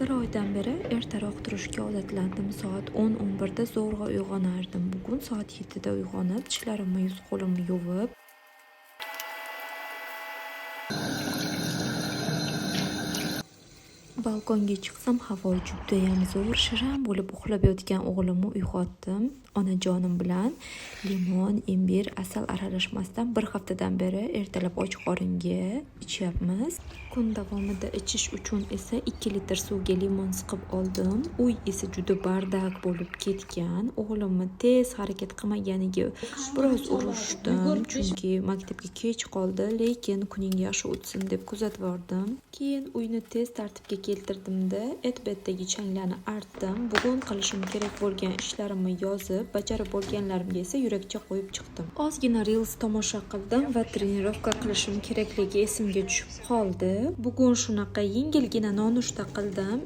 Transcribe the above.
Bir oydan beri ertaroq turishga odatlandim. Soat 10-11 da zo'rg'a uyg'onardim. Bugun soat 7 da uyg'onib, tishlarimni, yuz-qo'limni yuvib, balkonga chiqsam, havo judayam zo'r, shirin bo'lib uxlab yotgan o'g'limni uyg'otdim. Onajonim bilan limon, imbir, asal aralashmasidan bir haftadan beri ertalab och qoringa ichyapmiz. Kun davomida ichish uchun esa 2 litr suvga limon siqib oldim. Uy esa juda bardak bo'lib ketgan. O'g'limni tez harakat qilmaganiga biroz urishdim, chunki maktabga kech qoldi, lekin kuning yaxshi o'tsin deb kuzatib bordim. Keyin uyni tez tartibga keltirdimda, et-betdagi changlarni artdim. Bugun qilishim kerak bo'lgan ishlarimni yozib, bajarib bo'lganlarimga esa yurakcha qo'yib chiqdim. Ozgina reels tomosha qildim va trenirovka qilishim kerakligi esimga tushib qoldi. Bugun shunaqa yengilgina nonushta qildim.